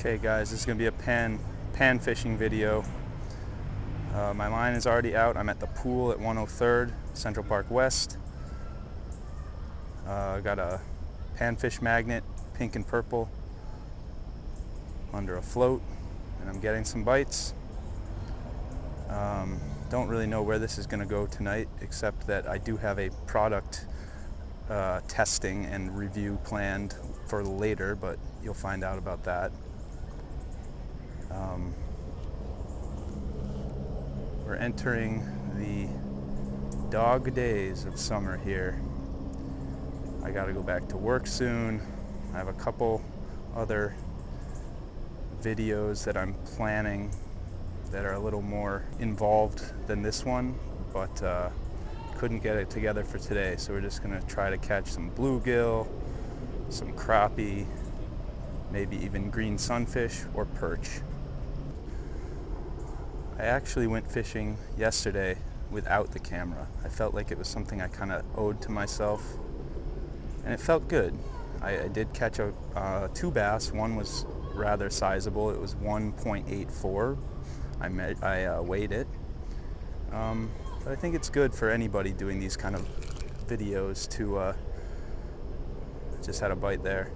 Okay guys, this is going to be a pan fishing video. My line is already out. I'm at the pool at 103rd, Central Park West. Got a panfish magnet, pink and purple, under a float, and I'm getting some bites. Don't really know where this is going to go tonight, except that I do have a product testing and review planned for later, but you'll find out about that. We're entering the dog days of summer here. I gotta go back to work soon. I have a couple other videos that I'm planning that are a little more involved than this one, but couldn't get it together for today, so we're just gonna try to catch some bluegill, some crappie, maybe even green sunfish or perch. I actually went fishing yesterday without the camera. I felt like it was something I kind of owed to myself, and it felt good. I did catch two bass. One was rather sizable. It was 1.84. I weighed it. But I think it's good for anybody doing these kind of videos to just had a bite there,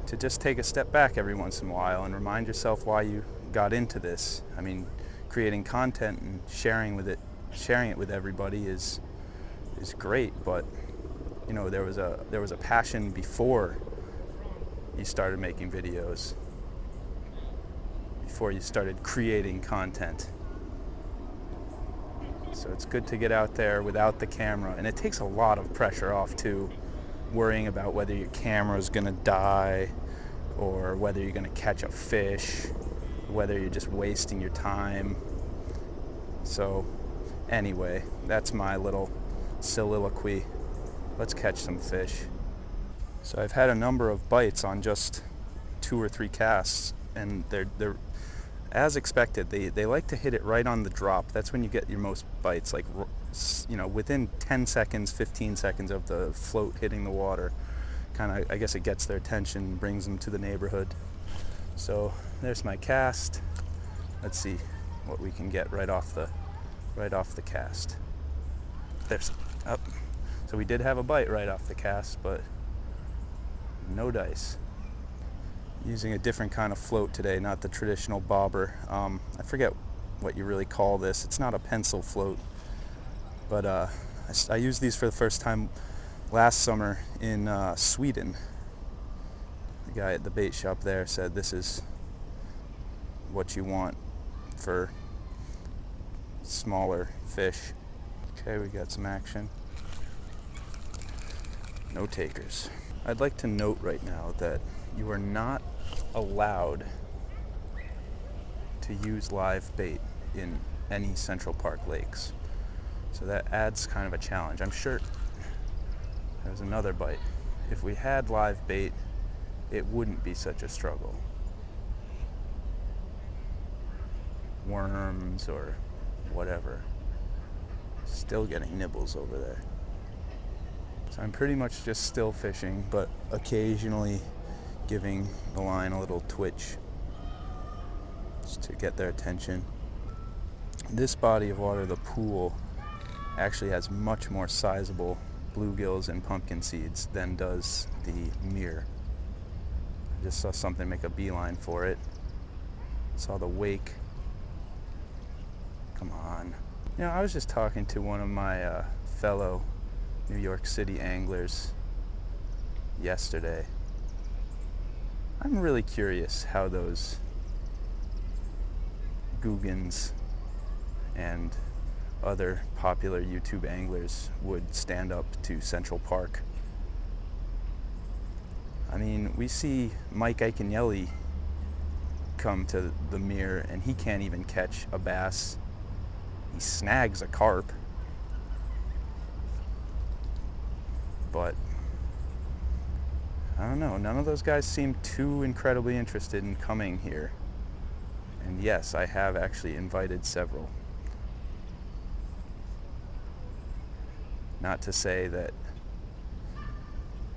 to just take a step back every once in a while and remind yourself why you got into this. I mean, creating content and sharing it with everybody is great, but you know, there was a passion before you started making videos, before you started creating content. So it's good to get out there without the camera, and it takes a lot of pressure off too, worrying about whether your camera's gonna die or whether you're gonna catch a fish, whether you're just wasting your time. So anyway, that's my little soliloquy. Let's catch some fish. So I've had a number of bites on just 2 or 3 casts, and they're as expected. They like to hit it right on the drop. That's when you get your most bites, like, you know, within 10 seconds, 15 seconds of the float hitting the water. Kind of, I guess it gets their attention, brings them to the neighborhood. So there's my cast. Let's see what we can get right off the cast. There's up. So we did have a bite right off the cast, but no dice. Using a different kind of float today, not the traditional bobber. I forget what you really call this. It's not a pencil float, but I used these for the first time last summer in Sweden. The guy at the bait shop there said this is what you want for smaller fish. Okay, we got some action. No takers. I'd like to note right now that you are not allowed to use live bait in any Central Park lakes. So that adds kind of a challenge. I'm sure there's another bite. If we had live bait, it wouldn't be such a struggle. Worms or whatever. Still getting nibbles over there. So I'm pretty much just still fishing, but occasionally giving the line a little twitch just to get their attention. This body of water, the pool, actually has much more sizable bluegills and pumpkin seeds than does the Meer. I just saw something make a beeline for it. Saw the wake. Come on. You know, I was just talking to one of my fellow New York City anglers yesterday. I'm really curious how those Googans and other popular YouTube anglers would stand up to Central Park. I mean, we see Mike Iaconelli come to the Meer and he can't even catch a bass. He snags a carp. But I don't know, none of those guys seem too incredibly interested in coming here. And yes, I have actually invited several. Not to say that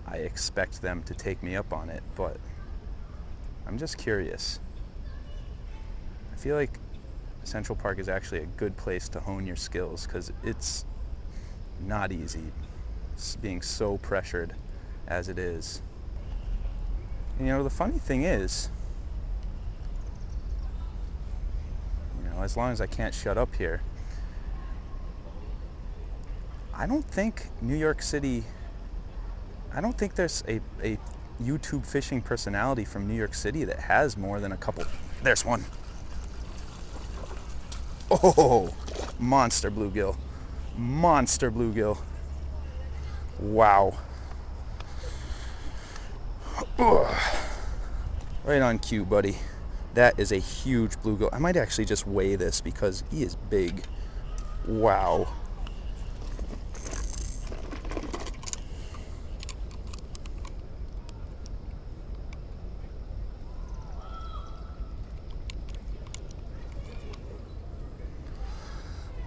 I expect them to take me up on it, but I'm just curious. I feel like Central Park is actually a good place to hone your skills because it's not easy being so pressured as it is. And, you know, the funny thing is, you know, as long as I can't shut up here, I don't think New York City, I don't think there's a YouTube fishing personality from New York City that has more than a couple. There's one. Oh, monster bluegill. Monster bluegill. Wow. Ugh. Right on cue, buddy. That is a huge bluegill. I might actually just weigh this because he is big. Wow.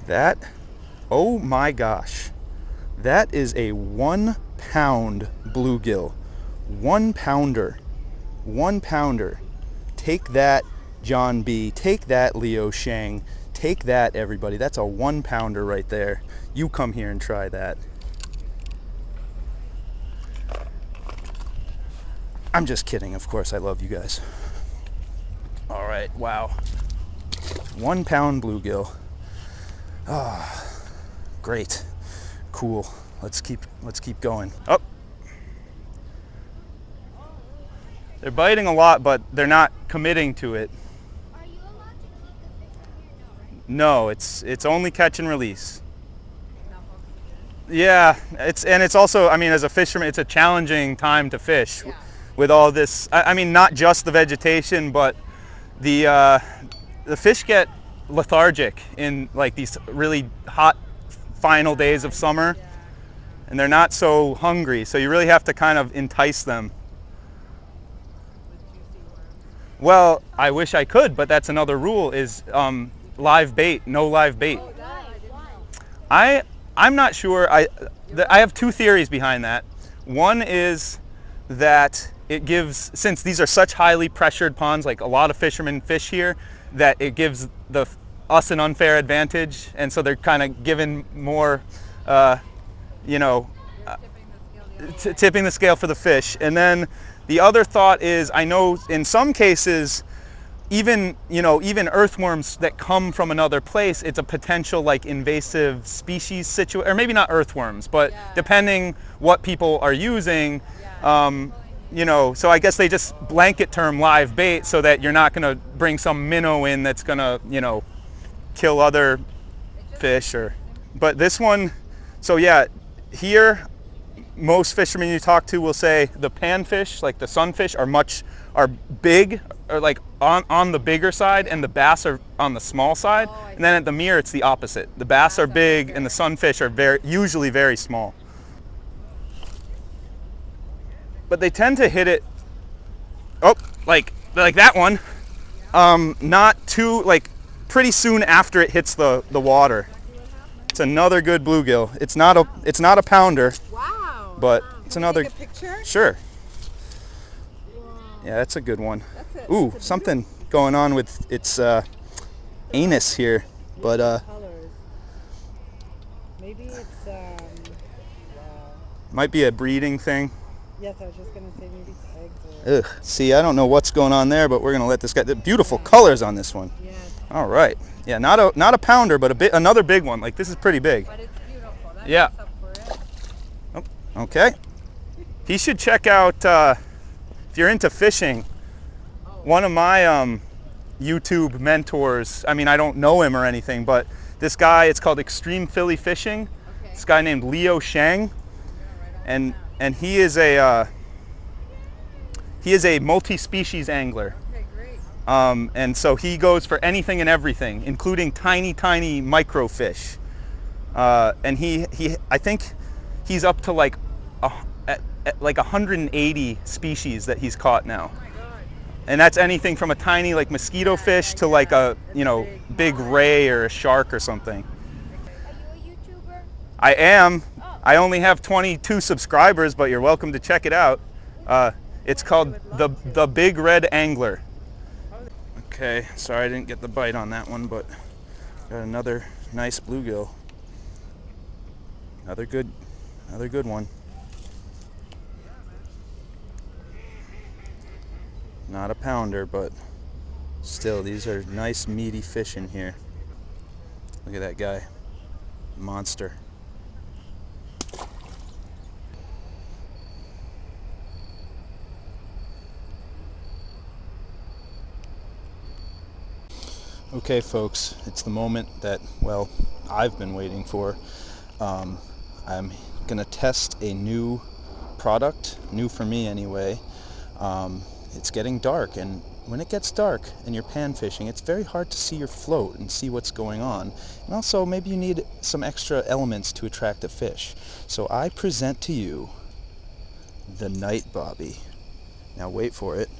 That, oh my gosh, that is a 1 pound bluegill. 1 pounder. 1 pounder. Take that, John B. Take that, Leo Shang. Take that, everybody. That's a 1 pounder right there. You come here and try that. I'm just kidding, of course. I love you guys. All right, wow. 1 pound bluegill. Ah, oh, great, cool. Let's keep going. Oh, they're biting a lot, but they're not committing to it. Are you allowed to keep the fish from here? No, right? No, it's only catch and release. Yeah, it's also, I mean, as a fisherman, it's a challenging time to fish with all this. I mean, not just the vegetation, but the fish get lethargic in like these really hot final days of summer, and they're not so hungry, so you really have to kind of entice them. Well, I wish I could, but that's another rule is live bait, no live bait. I'm not sure. I have two theories behind that. One is that it gives, since these are such highly pressured ponds, like a lot of fishermen fish here, that it gives us an unfair advantage, and so they're kind of given more, you know, tipping the scale for the fish. And then the other thought is, I know in some cases, even earthworms that come from another place, it's a potential like invasive species situation, or maybe not earthworms, but depending what people are using. You know, so I guess they just blanket term live bait so that you're not going to bring some minnow in that's going to, you know, kill other fish. But this one, so yeah, here most fishermen you talk to will say the panfish, like the sunfish, are big, or like on the bigger side, and the bass are on the small side. And then at the Meer, it's the opposite. The bass are big and the sunfish are usually very small. But they tend to hit it, like that one, not too, like pretty soon after it hits the water. It's another good bluegill. It's not a pounder. Wow. But it's another. Take a picture? Sure. Wow. Yeah, that's a good one. That's Ooh, something going on with its anus here, but colors. Maybe it's might be a breeding thing. Yes, I was just gonna say maybe it's eggs. Ugh. See, I don't know what's going on there, but we're gonna let this guy. The beautiful colors on this one. Yes. All right. Yeah, not a pounder, but another big one. Like this is pretty big. But it's beautiful. That Yeah. makes up for it. Oh, okay. He should check out if you're into fishing. One of my YouTube mentors. I mean, I don't know him or anything, but this guy. It's called Extreme Philly Fishing. Okay. This guy named Leo Shang, and he is a multi-species angler. Okay, great. And so he goes for anything and everything, including tiny microfish. And I think he's up to like 180 species that he's caught now. Oh my God. And that's anything from a tiny like mosquito fish to like a big ray or a shark or something. Are you a YouTuber? I am. Oh. I only have 22 subscribers, but you're welcome to check it out. It's called the Big Red Angler. Okay, sorry I didn't get the bite on that one, but got another nice bluegill. Another good one. Not a pounder, but still, these are nice meaty fish in here. Look at that guy, monster. Okay, folks, it's the moment that, well, I've been waiting for. I'm gonna test a new product, new for me anyway. It's getting dark, and when it gets dark and you're pan fishing, it's very hard to see your float and see what's going on. And also, maybe you need some extra elements to attract a fish. So I present to you the night bobby. Now wait for it.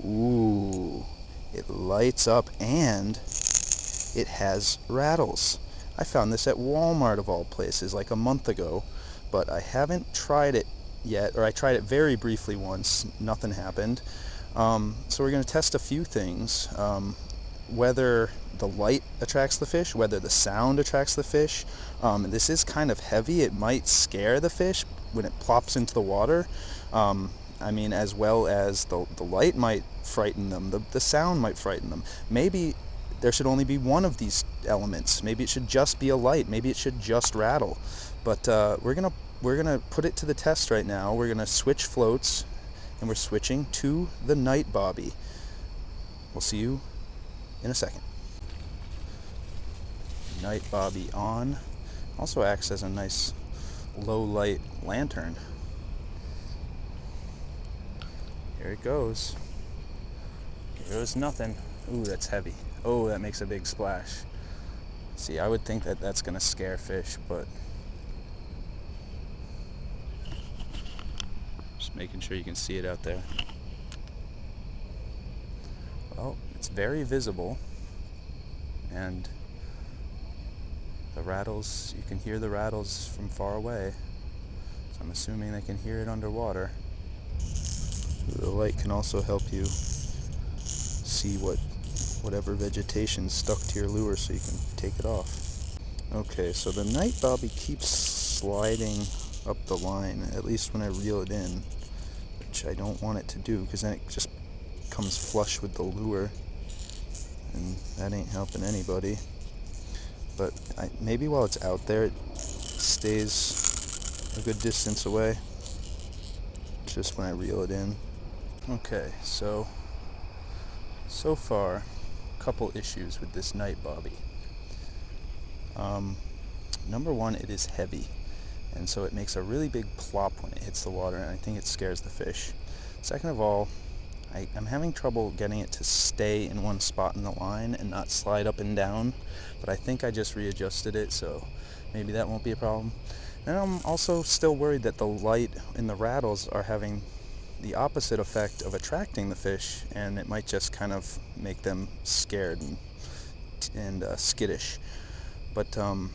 Ooh. It lights up and it has rattles. I found this at Walmart of all places like a month ago, but I haven't tried it yet, or I tried it very briefly once, nothing happened. So we're going to test a few things, whether the light attracts the fish, whether the sound attracts the fish. This is kind of heavy, it might scare the fish when it plops into the water. I mean, as well as the light might frighten them, the sound might frighten them. Maybe there should only be one of these elements. Maybe it should just be a light. Maybe it should just rattle. But we're gonna put it to the test right now. We're gonna switch floats, and we're switching to the night bobby. We'll see you in a second. Night bobby on. Also acts as a nice low light lantern. Here it goes. Here goes nothing. Ooh, that's heavy. Oh, that makes a big splash. See, I would think that that's gonna scare fish, but just making sure you can see it out there. Well, it's very visible, and the rattles, you can hear the rattles from far away, so I'm assuming they can hear it underwater. The light can also help you see whatever vegetation's stuck to your lure so you can take it off. Okay, so the night bobby keeps sliding up the line, at least when I reel it in, which I don't want it to do because then it just comes flush with the lure, and that ain't helping anybody. But maybe while it's out there it stays a good distance away, just when I reel it in. Okay, so far, a couple issues with this night bobby. Number one, it is heavy, and so it makes a really big plop when it hits the water, and I think it scares the fish. Second of all, I'm having trouble getting it to stay in one spot in the line and not slide up and down, but I think I just readjusted it, so maybe that won't be a problem. And I'm also still worried that the light and the rattles are having the opposite effect of attracting the fish, and it might just kind of make them scared and skittish. But I'm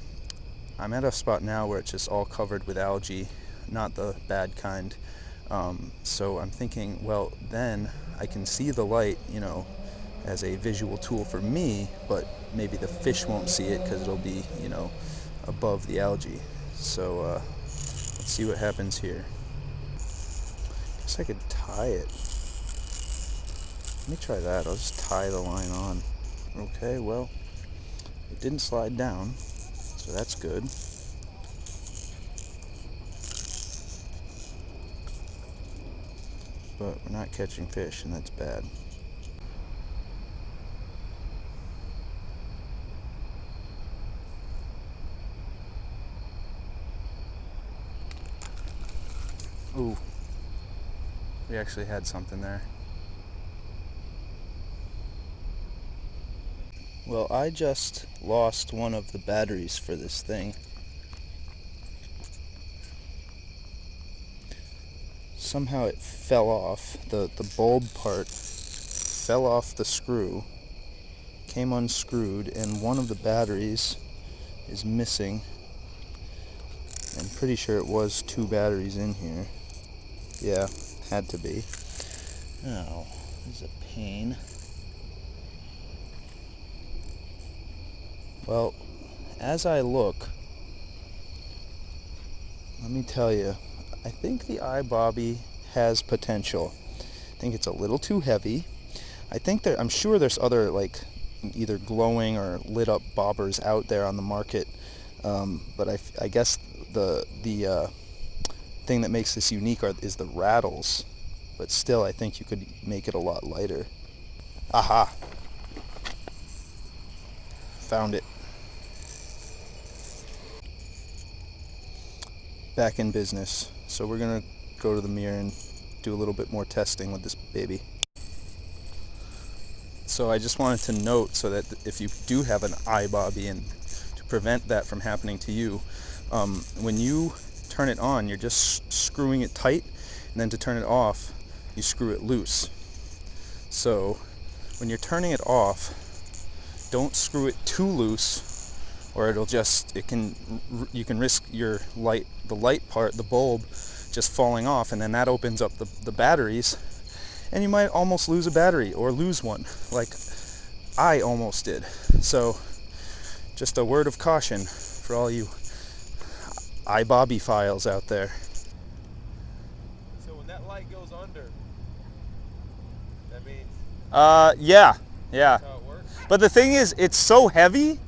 at a spot now where it's just all covered with algae, not the bad kind. So I'm thinking, well, then I can see the light, you know, as a visual tool for me, but maybe the fish won't see it because it'll be, you know, above the algae. So let's see what happens here. Guess I could tie it. Let me try that. I'll just tie the line on. Okay, well, it didn't slide down, so that's good. But we're not catching fish, and that's bad. Ooh. We actually had something there. Well, I just lost one of the batteries for this thing. Somehow it fell off. The bulb part fell off the screw, came unscrewed, and one of the batteries is missing. I'm pretty sure it was 2 batteries in here. Yeah, Had to be. Oh, this is a pain. Well, as I look, let me tell you, I think the iBobby has potential. I think it's a little too heavy. I'm sure there's other like either glowing or lit up bobbers out there on the market, but I guess the thing that makes this unique is the rattles. But still, I think you could make it a lot lighter. Aha! Found it. Back in business. So we're gonna go to the Meer and do a little bit more testing with this baby. So I just wanted to note so that if you do have an iBobby, and to prevent that from happening to you, when you turn it on, you're just screwing it tight, and then to turn it off, you screw it loose. So when you're turning it off, don't screw it too loose, or you can risk the light part, the bulb, just falling off, and then that opens up the batteries, and you might almost lose a battery or lose one, like I almost did. So just a word of caution for all you iBobby files out there. So when that light goes under, that means yeah. that's how it works? But the thing is, it's so heavy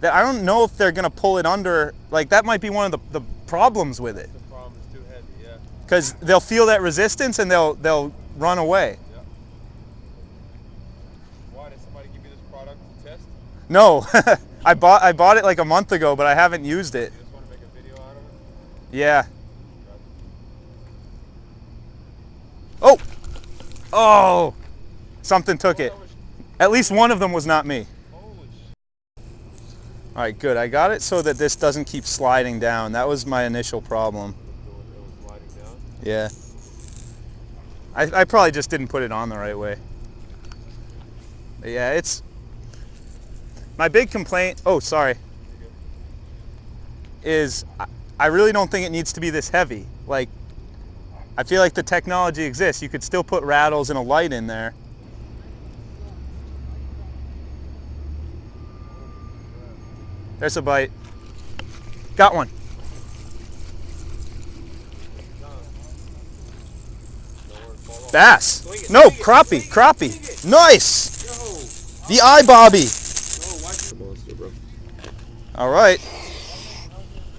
that I don't know if they're gonna pull it under. Like, that might be one of the problems with it. The problem is too heavy, yeah. Because they'll feel that resistance and they'll run away. Yeah. Why did somebody give you this product to test? No, I bought it like a month ago, but I haven't used it. You just want to make a video out of it? Yeah. Oh! Oh! Something took it. At least one of them was not me. Holy sh**. All right, good. I got it so that this doesn't keep sliding down. That was my initial problem. It was sliding down? Yeah. I probably just didn't put it on the right way. But yeah, it's... My big complaint... Oh, sorry. Is I really don't think it needs to be this heavy. Like, I feel like the technology exists. You could still put rattles and a light in there. There's a bite. Got one. Bass. No, crappie, crappie. Nice. The iBobby. Monster, bro. All right.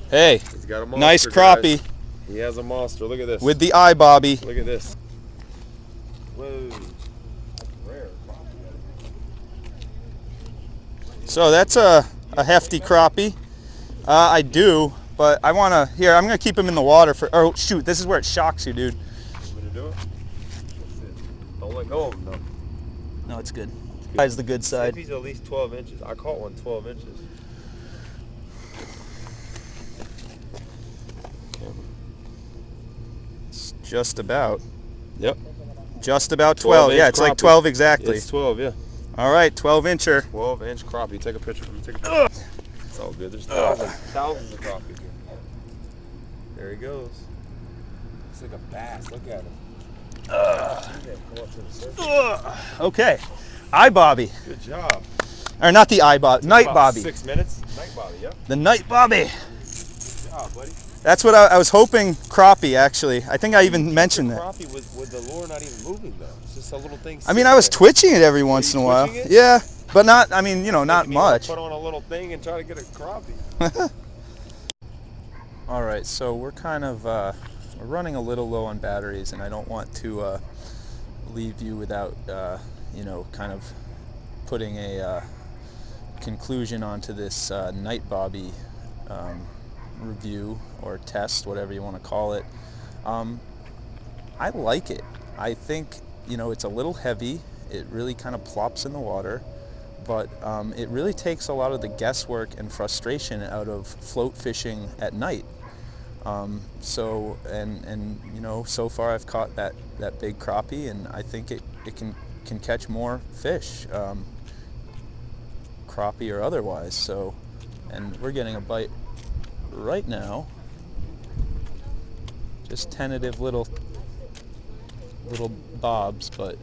Hey, He's got a monster, nice crappie. guys. He has a monster. Look at this. With the iBobby. Look at this. Whoa. Rare. So that's a hefty crappie. I do, but I want to, here, I'm going to keep him in the water for, oh shoot, this is where it shocks you, dude. Want me to do it? Don't let go of him, though. No, it's good. Side's the good See side. if he's at least 12 inches. I caught one 12 inches. It's just about. Yep. Just about 12. Yeah, it's like 12 exactly. It's 12, yeah. All right, 12 incher. 12-inch crappie. Take a picture for me. Take a picture. It's all good. There's thousands of crappies here. There he goes. It's like a bass. Look at him. Come up to the surface. Okay, iBobby. Good job. Or not the iBobby, night About bobby. 6 minutes. Night bobby, yep. The night bobby. Good job, buddy. That's what I was hoping, crappie actually. I think I even mentioned that. Crappie with the lure not even moving though. It's just a little thing. I mean, I was twitching it every once in a while. twitching it? Yeah, but not, I mean, you know, not Making me wanna much. Put on a little thing and try to get a crappie. All right, so we're kind of we're running a little low on batteries, and I don't want to leave you without you know, kind of putting a conclusion onto this night bobby review or test, whatever you want to call it. I like it. I think, you know, it's a little heavy. It really kind of plops in the water, but it really takes a lot of the guesswork and frustration out of float fishing at night. So you know, so far I've caught that big crappie, and I think it can catch more fish, crappie or otherwise. So, and we're getting a bite right now. Just tentative little little bobs, but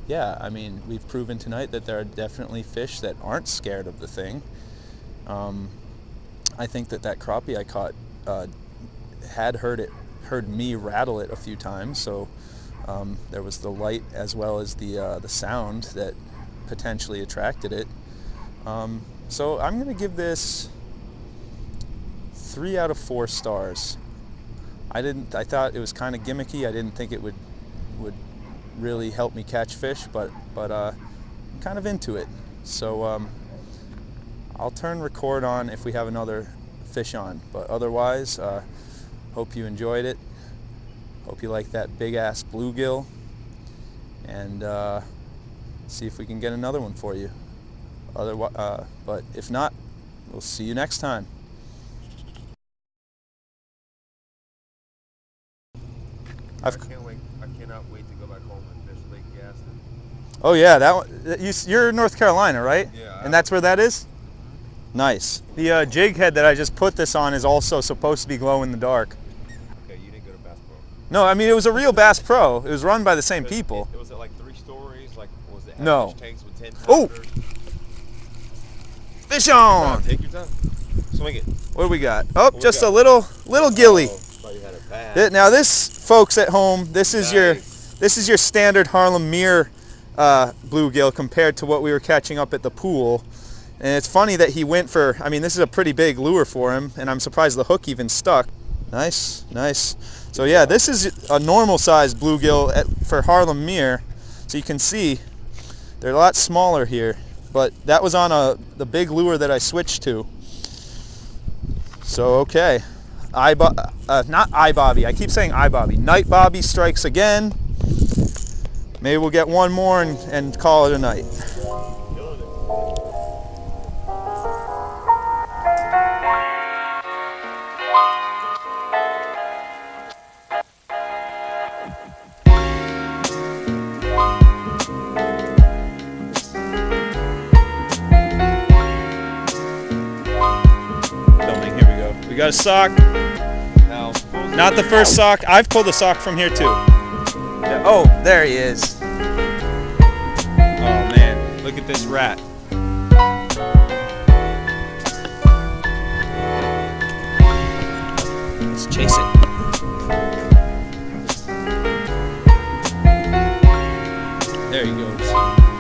yeah, I mean, we've proven tonight that there are definitely fish that aren't scared of the thing. I think that crappie I caught had heard me rattle it a few times, so there was the light as well as the sound that potentially attracted it. So I'm gonna give this 3 out of 4 stars. I thought it was kind of gimmicky. I didn't think it would really help me catch fish, but I'm kind of into it. So I'll turn record on if we have another fish on, but otherwise, hope you enjoyed it. Hope you like that big ass bluegill, and see if we can get another one for you. But if not, we'll see you next time. I cannot wait to go back home and fish Lake Gaston. Oh yeah, that one. You're in North Carolina, right? Yeah. And that's where that is? Nice. The jig head that I just put this on is also supposed to be glow in the dark. Okay, you didn't go to Bass Pro. No, I mean, it was a real Bass Pro. It was run by the same people. Was it like 3 stories? Like, was it No. fish tanks with 10 Oh! pounders? Fish on! Take your time. Swing it. What do we got? Oh, we just got? a little gilly. Oh, thought you had a bass. Now this, folks at home, this is your standard Harlem Meer bluegill compared to what we were catching up at the pool. And it's funny that he went for, I mean, this is a pretty big lure for him, and I'm surprised the hook even stuck. Nice, nice. So yeah, this is a normal size bluegill for Harlem Meer. So you can see they're a lot smaller here, but that was on the big lure that I switched to. So okay, not iBobby. I keep saying iBobby. Night Bobby strikes again. Maybe we'll get one more and call it a night. Filming, here we go. We got a sock. Now, Not the first sock. I've pulled a sock from here too. Yeah. Oh, there he is. Oh man, look at this rat. Let's chase it. There he goes.